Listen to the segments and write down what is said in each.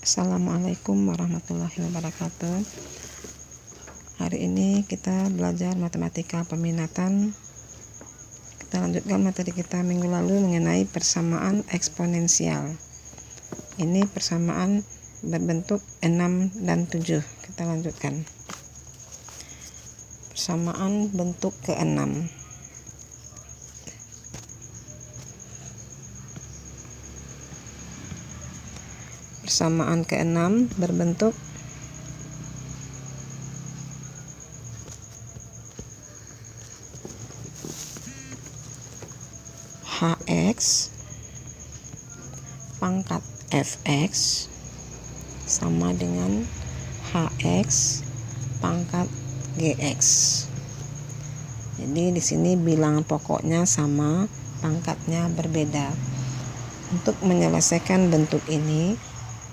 Assalamualaikum warahmatullahi wabarakatuh. Hari ini kita belajar matematika peminatan. Kita lanjutkan materi kita minggu lalu mengenai persamaan eksponensial. Ini persamaan berbentuk 6 dan 7. Kita lanjutkan. Persamaan bentuk ke-6. Persamaan ke-6 berbentuk Hx pangkat Fx sama dengan Hx pangkat Gx. Jadi di sini bilangan pokoknya sama, pangkatnya berbeda. Untuk menyelesaikan bentuk ini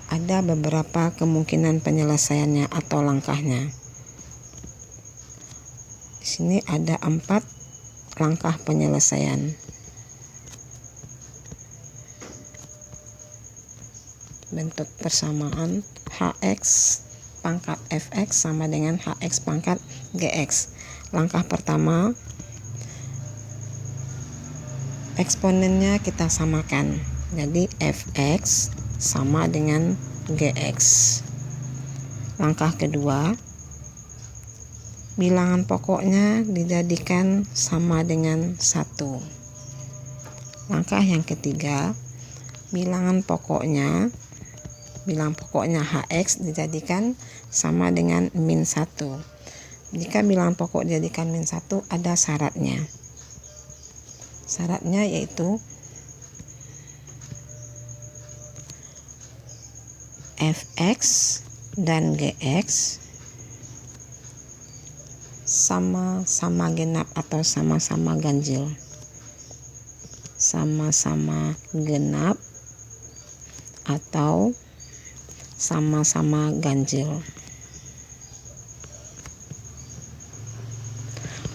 ada beberapa kemungkinan penyelesaiannya atau langkahnya. Di sini ada 4 langkah penyelesaian. Bentuk persamaan Hx pangkat Fx sama dengan Hx pangkat Gx. Langkah pertama, eksponennya kita samakan. Jadi Fx sama dengan Gx. Langkah kedua, bilangan pokoknya dijadikan sama dengan 1. Langkah yang ketiga, bilangan pokoknya Hx dijadikan sama dengan min 1. Jika bilangan pokok dijadikan min 1, ada syaratnya. Syaratnya yaitu Fx dan Gx sama-sama genap atau sama-sama ganjil. Sama-sama genap atau sama-sama ganjil.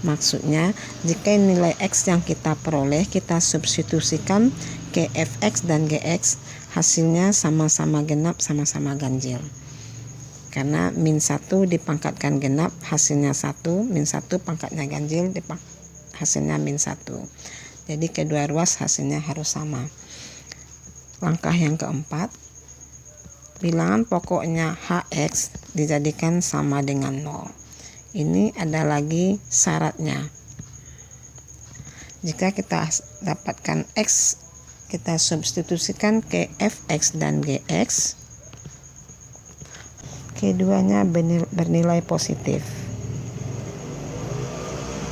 Maksudnya, jika nilai X yang kita peroleh kita substitusikan ke Fx dan Gx, hasilnya sama-sama genap, sama-sama ganjil. Karena min 1 dipangkatkan genap, hasilnya 1, min 1 pangkatnya ganjil, hasilnya min 1. Jadi kedua ruas hasilnya harus sama. Langkah yang keempat, bilangan pokoknya Hx dijadikan sama dengan 0. Ini ada lagi syaratnya. Jika kita dapatkan X, kita substitusikan ke Fx dan Gx, keduanya bernilai positif.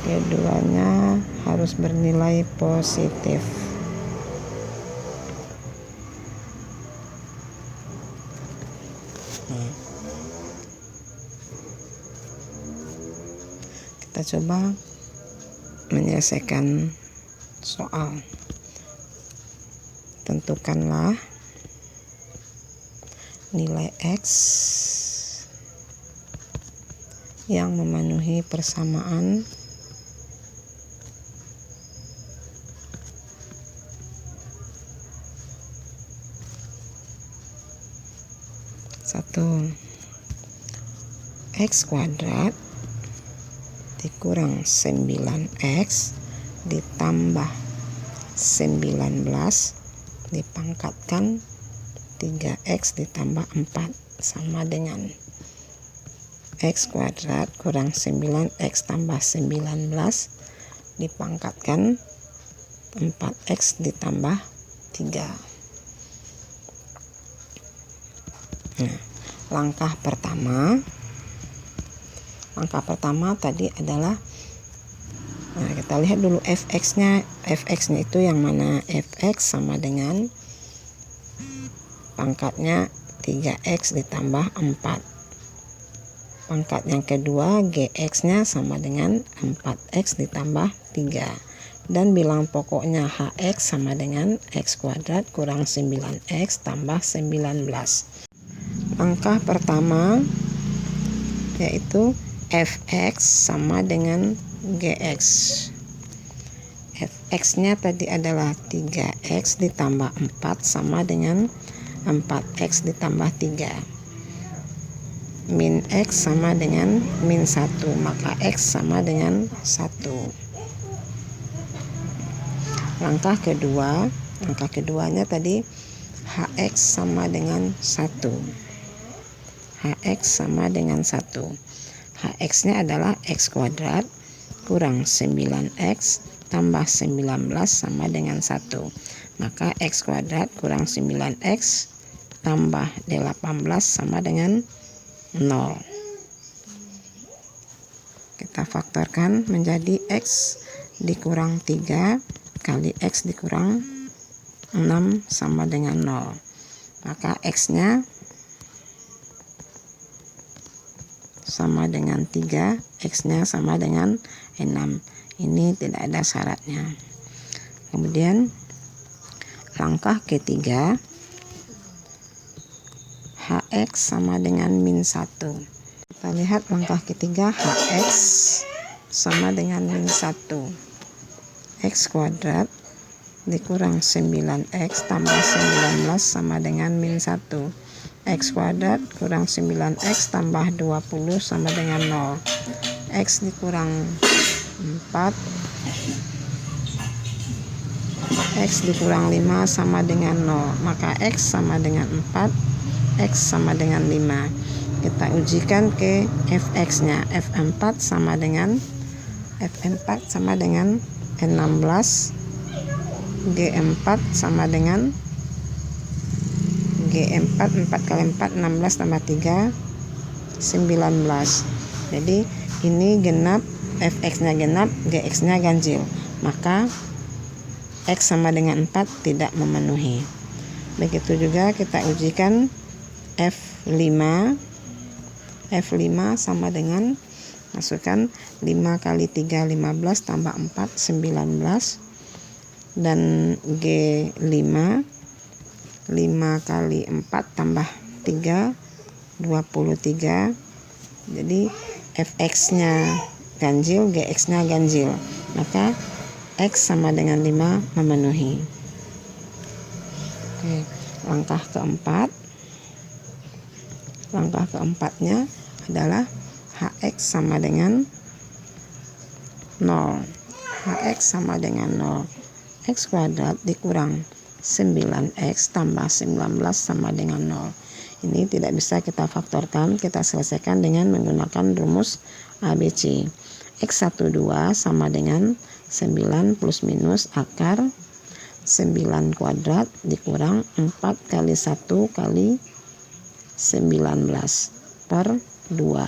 Keduanya harus bernilai positif. Kita coba menyelesaikan soal. Tentukanlah nilai X yang memenuhi persamaan X kuadrat dikurang 9x ditambah 19 dipangkatkan 3x ditambah 4 sama dengan x kuadrat kurang 9x tambah 19 dipangkatkan 4x ditambah 3. Langkah pertama tadi adalah, kita lihat dulu Fx-nya itu yang mana. Fx sama dengan pangkatnya 3x ditambah 4. Pangkat yang kedua Gx-nya sama dengan 4x ditambah 3. Dan bilangan pokoknya Hx sama dengan x kuadrat kurang 9x tambah 19. Langkah pertama yaitu Fx sama dengan Gx. Fx nya tadi adalah 3x ditambah 4 sama dengan 4x ditambah 3. Min x sama dengan min 1, maka x sama dengan 1. Langkah keduanya tadi hx sama dengan 1. Hx sama dengan 1. Hx-nya adalah x kuadrat kurang 9x tambah 19 sama dengan 1. Maka x kuadrat kurang 9x tambah 18 sama dengan 0. Kita faktorkan menjadi x dikurang 3 kali x dikurang 6 sama dengan 0. Maka x-nya sama dengan 3, x-nya sama dengan 6. Ini tidak ada syaratnya. Kemudian langkah ketiga, hx sama dengan min 1. Kita lihat langkah ketiga, hx sama dengan min 1. X kuadrat dikurang 9x tambah 19 sama dengan min 1. X kuadrat kurang 9x tambah 20 sama dengan 0. X dikurang 4, X dikurang 5 sama dengan 0. Maka X sama dengan 4, X sama dengan 5. Kita ujikan ke fx-nya. F4 sama dengan 16, G4 sama dengan G4, 4 kali 4, 16 tambah 3, 19. Jadi ini genap, fx-nya genap, gx-nya ganjil. Maka x sama dengan 4 tidak memenuhi. Begitu juga kita ujikan F5. F5 sama dengan, masukkan 5 kali 3, 15 tambah 4, 19. Dan G5, 5 kali 4 tambah 3, 23. Jadi fx-nya ganjil, gx-nya ganjil. Maka x sama dengan 5 memenuhi. Oke, langkah keempatnya adalah hx sama dengan 0. Hx sama dengan 0. X kuadrat dikurang 9x tambah 19 sama dengan 0. Ini tidak bisa kita faktorkan, kita selesaikan dengan menggunakan rumus ABC. X12 sama dengan 9 plus minus akar 9 kuadrat dikurang 4 kali 1 kali 19 per 2.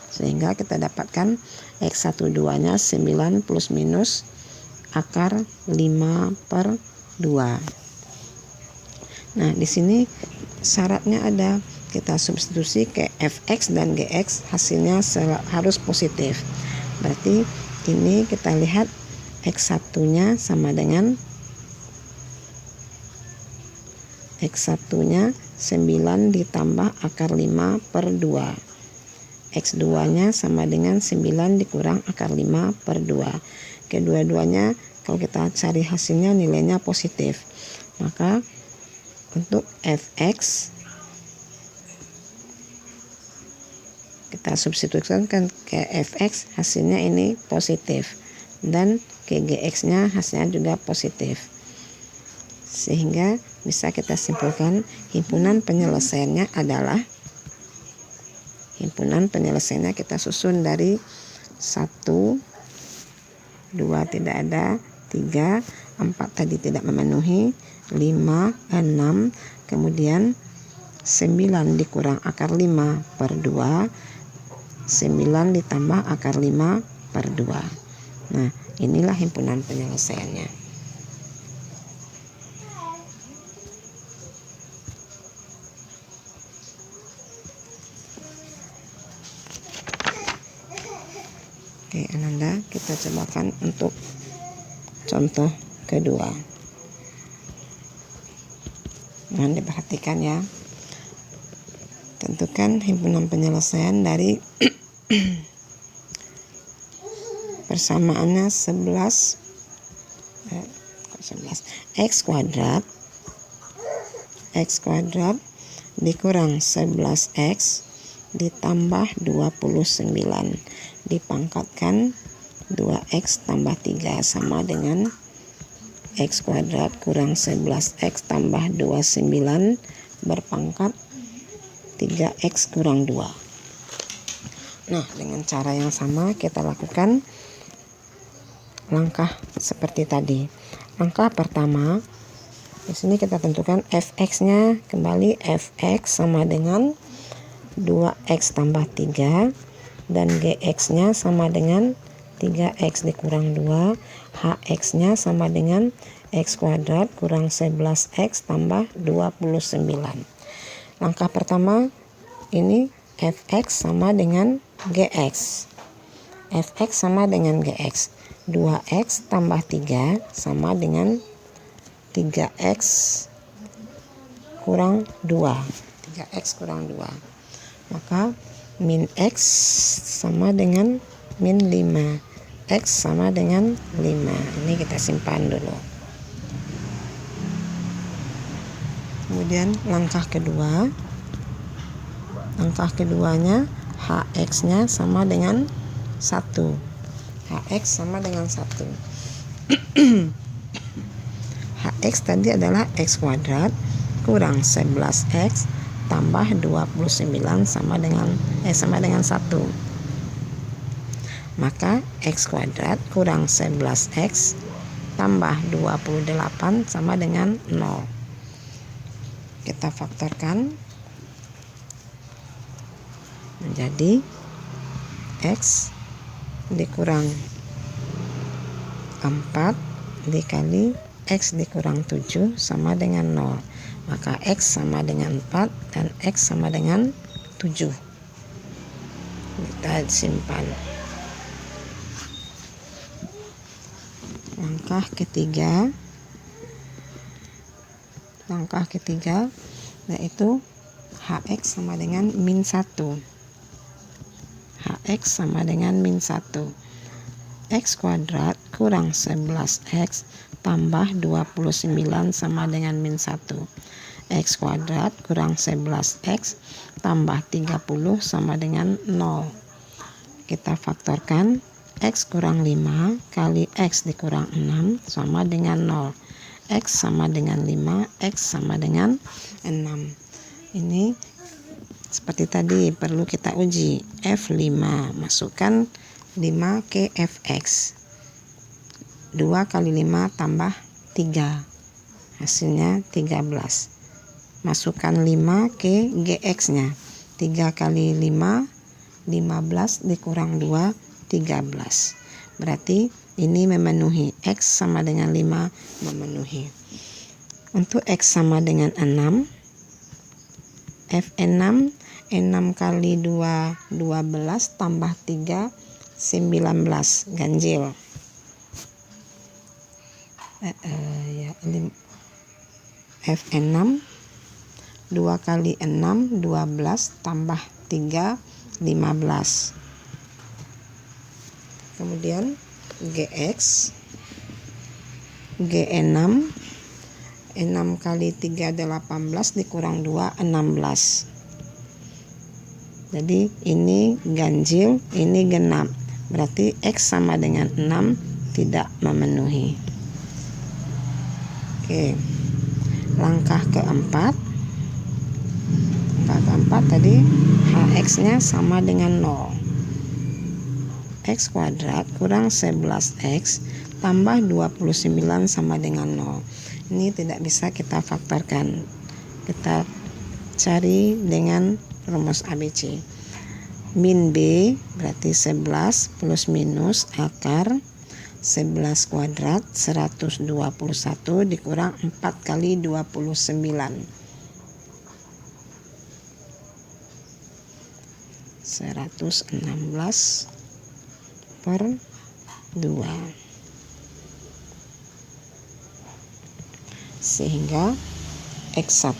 Sehingga kita dapatkan X12 nya 9 plus minus akar 5 per 2. Nah, di sini syaratnya ada, kita substitusi ke fx dan gx, hasilnya harus positif. Berarti ini kita lihat x1-nya sama dengan X1-nya 9 ditambah akar 5 per 2. X2-nya sama dengan 9 dikurang akar 5 per 2. Kedua-duanya kalau kita cari hasilnya nilainya positif. Maka untuk fx kita substitusikan ke fx, hasilnya ini positif. Dan ke gx-nya hasilnya juga positif. Sehingga bisa kita simpulkan himpunan penyelesaiannya adalah, kita susun dari 1, 2 tidak ada, 3, 4 tadi tidak memenuhi, 5, 6, kemudian 9 dikurang akar 5 per 2, 9 ditambah akar 5 per 2. Nah, inilah himpunan penyelesaiannya. Oke, Ananda, kita cobakan untuk contoh kedua. Mohon diperhatikan ya. Tentukan himpunan penyelesaian dari persamaannya 11 x kuadrat X kuadrat dikurang 11X ditambah 29 dipangkatkan 2X tambah 3 sama dengan X kuadrat kurang 11X tambah 29 berpangkat 3X kurang 2. Nah, dengan cara yang sama kita lakukan langkah seperti tadi. Langkah pertama, di sini kita tentukan fx-nya, kembali fx sama dengan 2x tambah 3 dan gx-nya sama dengan 3x dikurang 2, hx-nya sama dengan x kuadrat kurang 11x tambah 29. Langkah pertama ini fx sama dengan gx. Fx sama dengan gx. 2x tambah 3 sama dengan 3x kurang 2. 3x kurang 2. Maka min x sama dengan min 5. X sama dengan 5. Ini kita simpan dulu. Kemudian langkah kedua. Langkah keduanya hx-nya sama dengan 1. Hx sama dengan 1. Hx tadi adalah x kuadrat kurang 11x tambah 29 sama dengan 1. Maka x kuadrat kurang 11x tambah 28 sama dengan 0. Kita faktorkan menjadi x dikurang 4 dikali x dikurang 7 sama dengan 0. Maka x sama dengan 4 dan x sama dengan 7. Kita simpan. Langkah ketiga yaitu hx sama dengan min 1. Hx sama dengan min 1. X kuadrat kurang 11x tambah 29 sama dengan min 1. X kuadrat kurang 11x tambah 30 sama dengan 0. Kita faktorkan x kurang 5 kali x dikurang 6 sama dengan 0. X sama dengan 5, x sama dengan 6. Ini seperti tadi perlu kita uji. F5 masukkan 5 ke fx. 2 kali 5 tambah 3. Hasilnya 13. Masukkan 5 ke gx-nya. 3 kali 5, 15 dikurang 2, 13. Berarti ini memenuhi. X sama dengan 5 memenuhi. Untuk x sama dengan 6. F6 6 kali 2 12 tambah 3 19 ganjil. F6 2 kali 6 12 tambah 3 15. Kemudian gx G6 6 kali 3 18 dikurang 2 16. Jadi ini ganjil, ini genap. Berarti X sama dengan 6 tidak memenuhi. Oke. Langkah keempat. Tadi HX-nya sama dengan 0. X kuadrat kurang 11X tambah 29 sama dengan 0. Ini tidak bisa kita faktorkan. Kita cari dengan rumus ABC. Min B berarti 11 plus minus akar 11 kuadrat 121 dikurang 4 kali 29. 116 per 2. Sehingga X1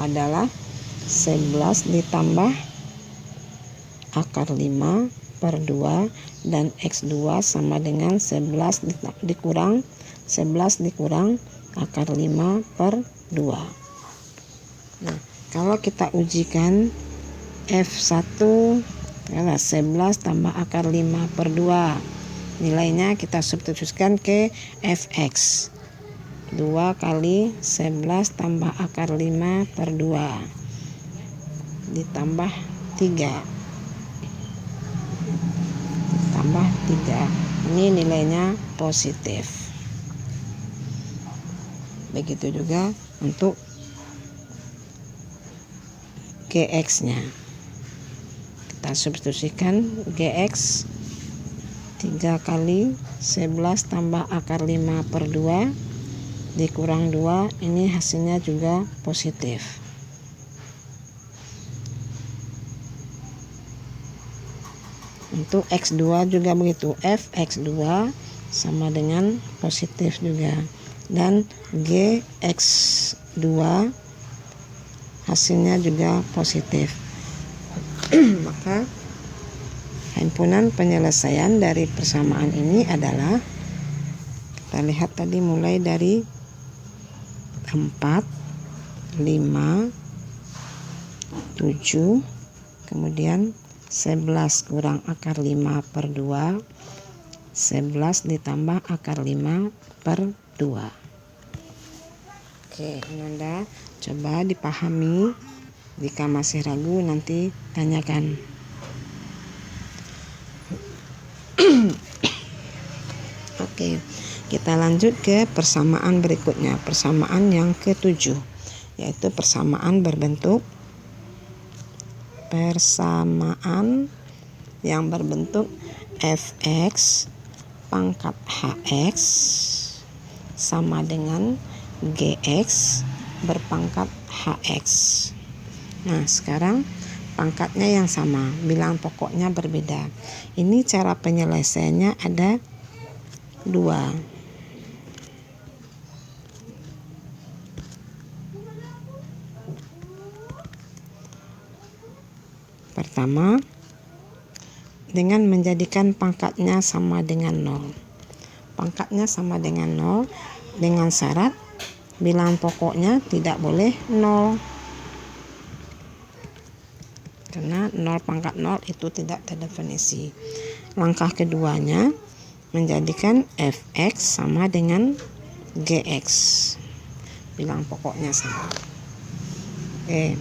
adalah 11 ditambah akar 5 per 2 dan X2 sama dengan 11 dikurang akar 5 per 2. Nah, kalau kita ujikan F1 adalah 11 tambah akar 5 per 2. Nilainya kita substitusikan ke Fx. 2 kali 11 tambah akar 5 per 2 ditambah 3. Tambah 3. Ini nilainya positif. Begitu juga untuk Gx-nya. Kita substitusikan Gx 3 kali 11 tambah akar 5 per 2 dikurang 2, ini hasilnya juga positif. Untuk X2 juga begitu, Fx2 sama dengan positif juga, dan Gx2 hasilnya juga positif. Maka himpunan penyelesaian dari persamaan ini adalah, kita lihat tadi mulai dari 4, 5, 7, kemudian 11 kurang akar 5 per 2, 11 ditambah akar 5 per 2. Oke, Ananda, coba dipahami. Jika masih ragu nanti tanyakan. Oke, kita lanjut ke persamaan berikutnya, persamaan yang ke-7, yaitu persamaan berbentuk Fx pangkat Hx sama dengan Gx berpangkat Hx. Nah, sekarang pangkatnya yang sama, bilangan pokoknya berbeda. Ini cara penyelesaiannya ada 2. Pertama, dengan menjadikan pangkatnya sama dengan 0. Pangkatnya sama dengan 0 dengan syarat bilangan pokoknya tidak boleh 0. Karena 0 pangkat 0 itu tidak terdefinisi. Langkah keduanya, menjadikan Fx sama dengan Gx. Bilangan pokoknya sama. Oke,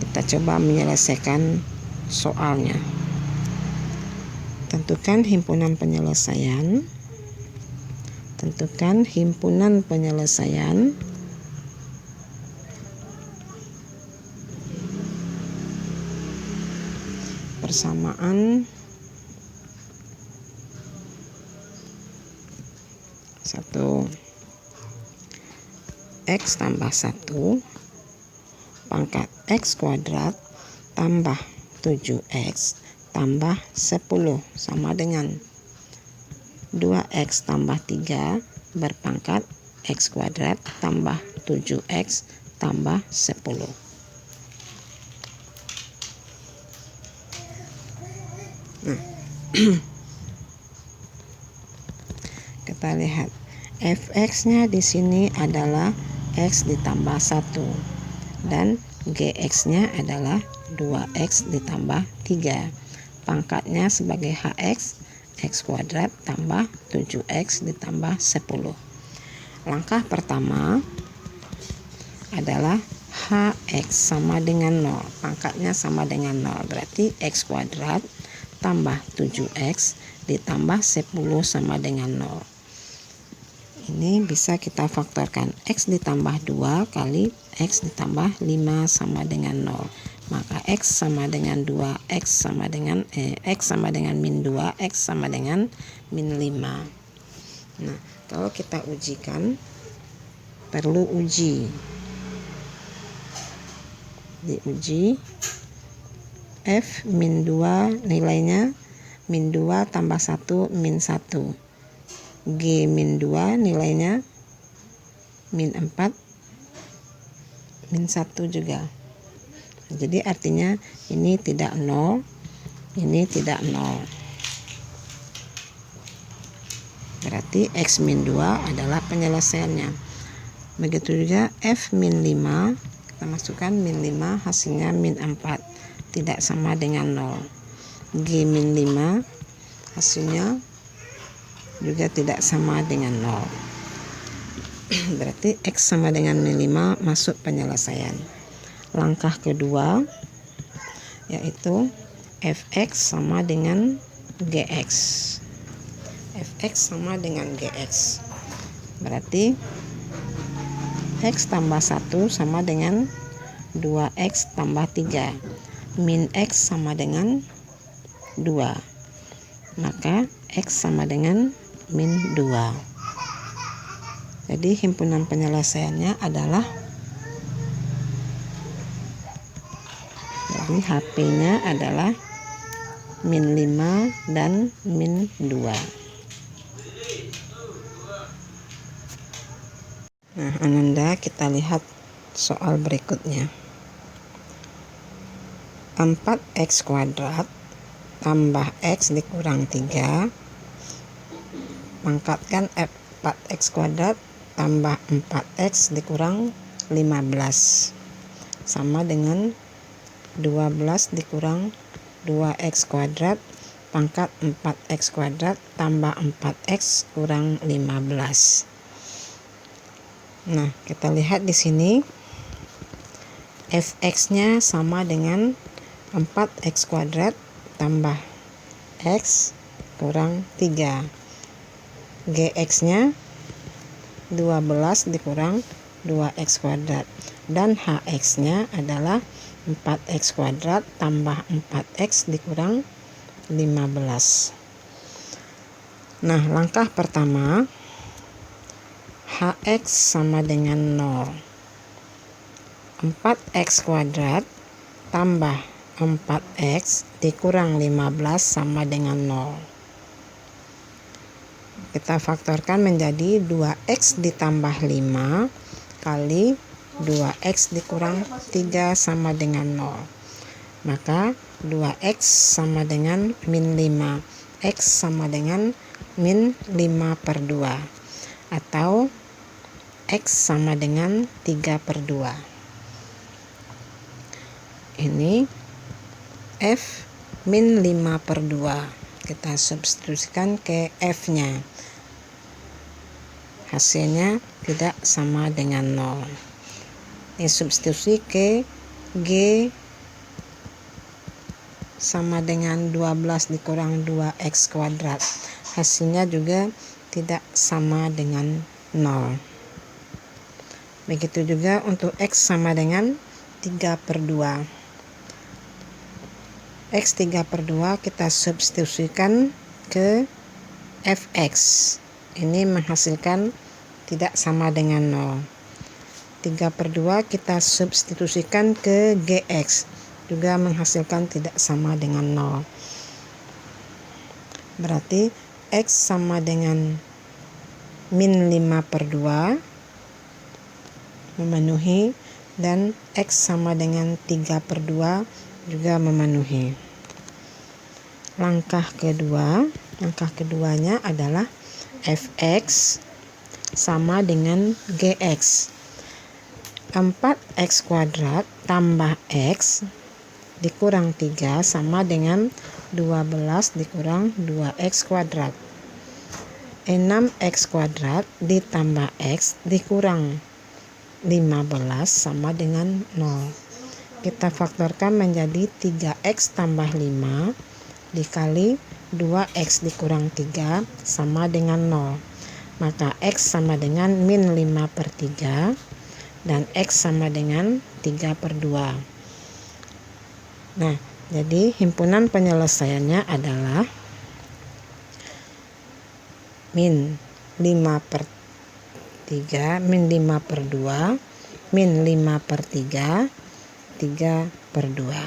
kita coba menyelesaikan soalnya. Tentukan himpunan penyelesaian. Tentukan himpunan penyelesaian persamaan 1 X tambah 1 pangkat X kuadrat tambah 7X tambah 10 sama dengan 2X tambah 3 berpangkat X kuadrat tambah 7X tambah 10. Nah, kita lihat Fx-nya di sini adalah X ditambah 1 dan Gx-nya adalah 2X ditambah 3. Pangkatnya sebagai Hx, X kuadrat tambah 7X ditambah 10. Langkah pertama adalah Hx sama dengan 0. Pangkatnya sama dengan 0. Berarti X kuadrat tambah 7X ditambah 10 sama dengan 0. Ini bisa kita faktorkan. X ditambah 2 kali X ditambah 5 sama dengan 0. Maka X sama dengan 2, X sama dengan min 2, X sama dengan min 5. Nah, kalau kita ujikan, perlu uji. Diuji F min 2 nilainya min 2 tambah 1 min 1. G min 2 nilainya min 4 min 1 juga. Jadi artinya ini tidak 0, ini tidak 0. Berarti X min 2 adalah penyelesaiannya. Begitu juga F min 5, kita masukkan min 5, hasilnya min 4, tidak sama dengan 0. G min 5, hasilnya juga tidak sama dengan 0. Berarti X sama dengan min 5 masuk penyelesaian. Langkah kedua yaitu Fx sama dengan Gx. Fx sama dengan Gx. Berarti X tambah 1 sama dengan 2X tambah 3. Min X sama dengan 2. Maka X sama dengan min 2. Jadi himpunan penyelesaiannya adalah, jadi HP-nya adalah min 5 dan min 2. Nah, Ananda, kita lihat soal berikutnya. 4x kuadrat tambah x dikurang 3, pangkatkan 4x kuadrat tambah 4x dikurang 15 sama dengan 12 dikurang 2x kuadrat pangkat 4x kuadrat tambah 4x kurang 15. Nah, kita lihat di sini Fx-nya sama dengan 4x kuadrat tambah x kurang 3. Gx-nya 12 dikurang 2x kuadrat. Dan Hx-nya adalah 4x kuadrat tambah 4x dikurang 15. Nah, langkah pertama, Hx sama dengan 0. 4x kuadrat tambah 4x dikurang 15 sama dengan 0. Kita faktorkan menjadi 2x ditambah 5 kali 2x dikurang 3 sama dengan 0. Maka 2x sama dengan min 5. X sama dengan min 5/2. Atau X sama dengan 3/2. Ini F min 5/2. Kita substitusikan ke F-nya. Hasilnya tidak sama dengan 0. Ini substitusi ke G sama dengan 12 dikurang 2x kuadrat. Hasilnya juga tidak sama dengan 0. Begitu juga untuk X sama dengan 3/2. X 3/2 kita substitusikan ke Fx. Ini menghasilkan tidak sama dengan 0. 3/2 kita substitusikan ke Gx. Juga menghasilkan tidak sama dengan 0. Berarti X sama dengan min 5/2 memenuhi, dan X sama dengan 3/2 juga memenuhi. Langkah keduanya adalah Fx sama dengan Gx. 4x kuadrat tambah x dikurang 3 sama dengan 12 dikurang 2x kuadrat. 6x kuadrat ditambah x dikurang 15 sama dengan 0. Kita faktorkan menjadi 3x tambah 5 dikali 2x dikurang 3 sama dengan 0. Maka x sama dengan min 5/3 dan x sama dengan 3/2. Nah, jadi himpunan penyelesaiannya adalah min 5/3, min 5/2, min 5/3, 3/2.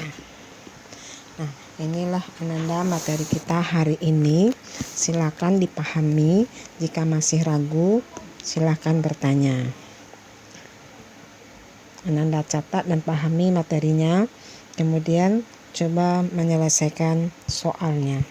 Nah, inilah Ananda materi kita hari ini. Silakan dipahami. Jika masih ragu, silakan bertanya. Ananda catat dan pahami materinya, kemudian coba menyelesaikan soalnya.